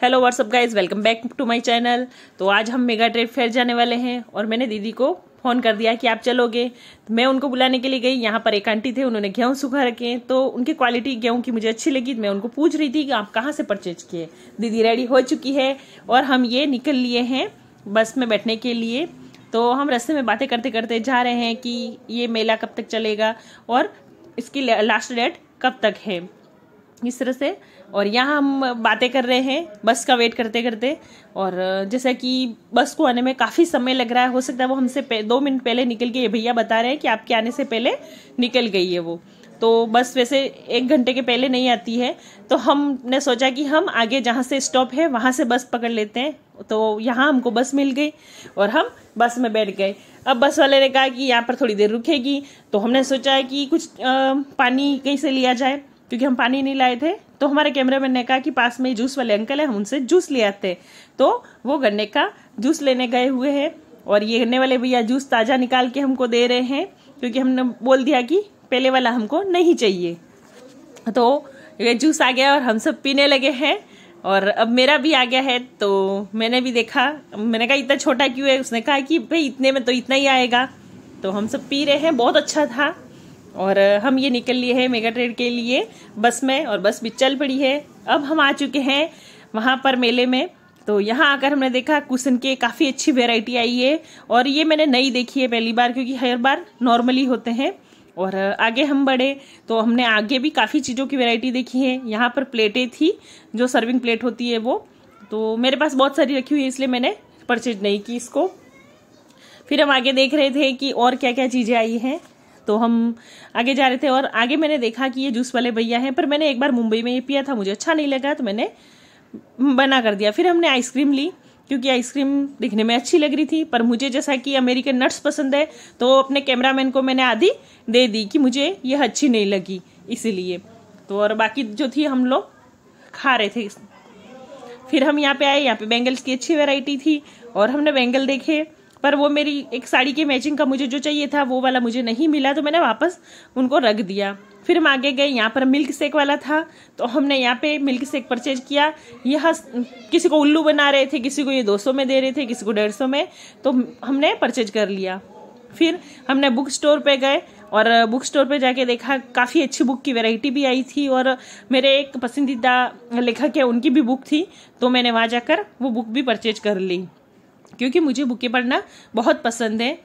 Hello what's up guys, welcome back to my channel. तो आज हम मेगा ट्रेड फेयर जाने वाले हैं और मैंने दीदी को फ़ोन कर दिया कि आप चलोगे। तो मैं उनको बुलाने के लिए गई। यहाँ पर एक आंटी थे, उन्होंने गेहूँ सुखा रखे, तो उनकी क्वालिटी गेहूँ की मुझे अच्छी लगी। मैं उनको पूछ रही थी कि आप कहाँ से परचेज किए। दीदी रेडी हो चुकी है और हम ये निकल लिए हैं बस में बैठने के लिए। तो हम रास्ते में बातें करते करते जा रहे हैं कि ये मेला कब तक चलेगा और इसकी लास्ट डेट कब तक है, इस तरह से। और यहाँ हम बातें कर रहे हैं बस का वेट करते करते। और जैसा कि बस को आने में काफ़ी समय लग रहा है, हो सकता है वो हमसे 2 मिनट पहले निकल गई है। भैया बता रहे हैं कि आपके आने से पहले निकल गई है वो। तो बस वैसे 1 घंटे के पहले नहीं आती है। तो हमने सोचा कि हम आगे जहाँ से स्टॉप है वहाँ से बस पकड़ लेते हैं। तो यहाँ हमको बस मिल गई और हम बस में बैठ गए। अब बस वाले ने कहा कि यहाँ पर थोड़ी देर रुकेगी। तो हमने सोचा कि कुछ पानी कहीं से लिया जाए, क्योंकि हम पानी नहीं लाए थे। तो हमारे कैमरामैन ने कहा कि पास में जूस वाले अंकल है, हम उनसे जूस ले आते। तो वो गन्ने का जूस लेने गए हुए हैं और ये गन्ने वाले भैया जूस ताज़ा निकाल के हमको दे रहे हैं, क्योंकि हमने बोल दिया कि पहले वाला हमको नहीं चाहिए। तो ये जूस आ गया और हम सब पीने लगे हैं। और अब मेरा भी आ गया है, तो मैंने भी देखा। मैंने कहा इतना छोटा क्यों है, उसने कहा कि भाई इतने में तो इतना ही आएगा। तो हम सब पी रहे हैं, बहुत अच्छा था। और हम ये निकल लिए हैं मेगा ट्रेड के लिए बस में, और बस भी चल पड़ी है। अब हम आ चुके हैं वहाँ पर मेले में। तो यहाँ आकर हमने देखा कुशन के काफ़ी अच्छी वैरायटी आई है और ये मैंने नहीं देखी है पहली बार, क्योंकि हर बार नॉर्मली होते हैं। और आगे हम बढ़े तो हमने आगे भी काफ़ी चीज़ों की वैरायटी देखी है। यहाँ पर प्लेटें थी, जो सर्विंग प्लेट होती है वो। तो मेरे पास बहुत सारी रखी हुई है, इसलिए मैंने परचेज नहीं की इसको। फिर हम आगे देख रहे थे कि और क्या क्या चीज़ें आई हैं। तो हम आगे जा रहे थे और आगे मैंने देखा कि ये जूस वाले भैया हैं, पर मैंने एक बार मुंबई में ये पिया था, मुझे अच्छा नहीं लगा, तो मैंने मना कर दिया। फिर हमने आइसक्रीम ली, क्योंकि आइसक्रीम दिखने में अच्छी लग रही थी, पर मुझे जैसा कि अमेरिकन नट्स पसंद है, तो अपने कैमरामैन को मैंने आधी दे दी कि मुझे यह अच्छी नहीं लगी, इसीलिए। तो और बाकी जो थी हम लोग खा रहे थे। फिर हम यहाँ पे आए, यहाँ पे बैंगल्स की अच्छी वेराइटी थी और हमने बैंगल देखे, पर वो मेरी एक साड़ी के मैचिंग का मुझे जो चाहिए था वो वाला मुझे नहीं मिला, तो मैंने वापस उनको रख दिया। फिर हम आगे गए, यहाँ पर मिल्क शेक वाला था, तो हमने यहाँ पे मिल्क शेक परचेज किया। यह किसी को उल्लू बना रहे थे, किसी को ये 200 में दे रहे थे, किसी को 150 में, तो हमने परचेज कर लिया। फिर हमने बुक स्टोर पे गए और बुक स्टोर पे जाके देखा काफ़ी अच्छी बुक की वैरायटी भी आई थी और मेरे एक पसंदीदा लेखक है, उनकी भी बुक थी, तो मैंने वहाँ जाकर वो बुक भी परचेज कर ली, क्योंकि मुझे बुकें पढ़ना बहुत पसंद है।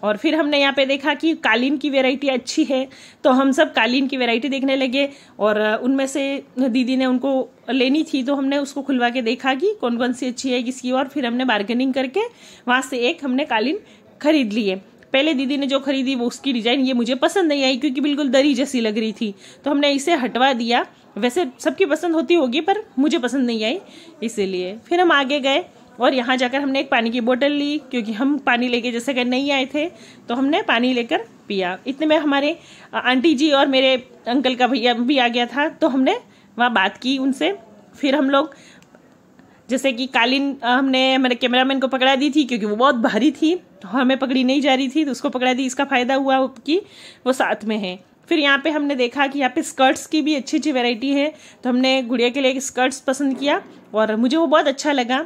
और फिर हमने यहाँ पे देखा कि कालीन की वैरायटी अच्छी है, तो हम सब कालीन की वैरायटी देखने लगे। और उनमें से दीदी ने उनको लेनी थी, तो हमने उसको खुलवा के देखा कि कौन कौन सी अच्छी है किसकी, और फिर हमने बार्गेनिंग करके वहाँ से एक हमने कालीन खरीद लिए। पहले दीदी ने जो खरीदी वो उसकी डिजाइन ये मुझे पसंद नहीं आई, क्योंकि बिल्कुल दरी जैसी लग रही थी, तो हमने इसे हटवा दिया। वैसे सबकी पसंद होती होगी, पर मुझे पसंद नहीं आई, इसीलिए। फिर हम आगे गए और यहाँ जाकर हमने एक पानी की बोतल ली, क्योंकि हम पानी लेके जैसे कि नहीं आए थे, तो हमने पानी लेकर पिया। इतने में हमारे आंटी जी और मेरे अंकल का भैया भी आ गया था, तो हमने वहाँ बात की उनसे। फिर हम लोग जैसे कि कालीन हमने मेरे कैमरामैन को पकड़ा दी थी, क्योंकि वो बहुत भारी थी, तो हमें पकड़ी नहीं जा रही थी, तो उसको पकड़ा दी। इसका फ़ायदा हुआ कि वो साथ में है। फिर यहाँ पे हमने देखा कि यहाँ पे स्कर्ट्स की भी अच्छी अच्छी वैरायटी है, तो हमने गुड़िया के लिए स्कर्ट्स पसंद किया और मुझे वो बहुत अच्छा लगा।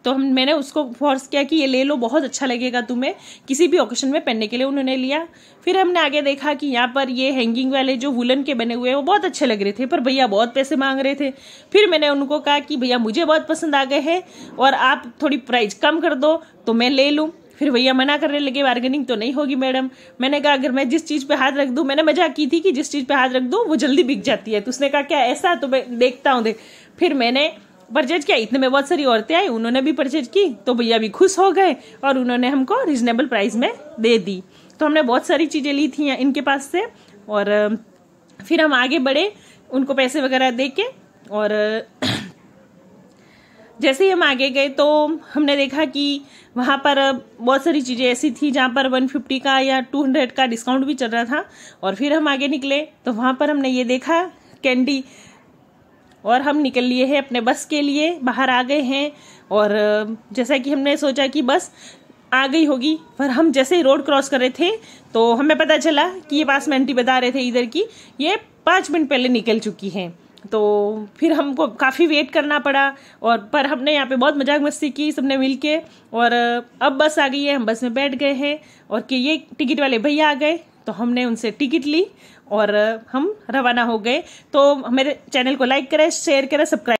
तो मैंने उसको फोर्स किया कि ये ले लो, बहुत अच्छा लगेगा तुम्हें किसी भी ओकेशन में पहनने के लिए, उन्होंने लिया। फिर हमने आगे देखा कि यहाँ पर ये हैंगिंग वाले जो वुलन के बने हुए हैं वो बहुत अच्छे लग रहे थे, पर भैया बहुत पैसे मांग रहे थे। फिर मैंने उनको कहा कि भैया मुझे बहुत पसंद आ गए हैं और आप थोड़ी प्राइस कम कर दो तो मैं ले लूँ। फिर भैया मना करने लगे, बार्गेनिंग तो नहीं होगी मैडम। मैंने कहा अगर मैं जिस चीज़ पे हाथ रख दूँ, मैंने मजाक की थी कि जिस चीज़ पे हाथ रख दूँ वो जल्दी बिक जाती है, तो उसने कहा क्या ऐसा, तो मैं देखता हूँ देख। फिर मैंने परचेज किया, इतने में बहुत सारी औरतें आई, उन्होंने भी परचेज की, तो भैया भी खुश हो गए और उन्होंने हमको रिजनेबल प्राइस में दे दी। तो हमने बहुत सारी चीज़ें ली थी इनके पास से। और फिर हम आगे बढ़े उनको पैसे वगैरह दे के। और जैसे ही हम आगे गए तो हमने देखा कि वहाँ पर बहुत सारी चीज़ें ऐसी थी जहाँ पर 150 का या 200 का डिस्काउंट भी चल रहा था। और फिर हम आगे निकले तो वहाँ पर हमने ये देखा कैंडी, और हम निकल लिए हैं अपने बस के लिए, बाहर आ गए हैं। और जैसा कि हमने सोचा कि बस आ गई होगी, पर हम जैसे ही रोड क्रॉस कर रहे थे तो हमें पता चला कि ये पास में आंटी बता रहे थे इधर की ये 5 मिनट पहले निकल चुकी हैं। तो फिर हमको काफ़ी वेट करना पड़ा, और पर हमने यहाँ पे बहुत मजाक मस्ती की सबने मिलके। और अब बस आ गई है, हम बस में बैठ गए हैं, और कि ये टिकट वाले भैया आ गए तो हमने उनसे टिकट ली और हम रवाना हो गए। तो मेरे चैनल को लाइक करें, शेयर करें, सब्सक्राइब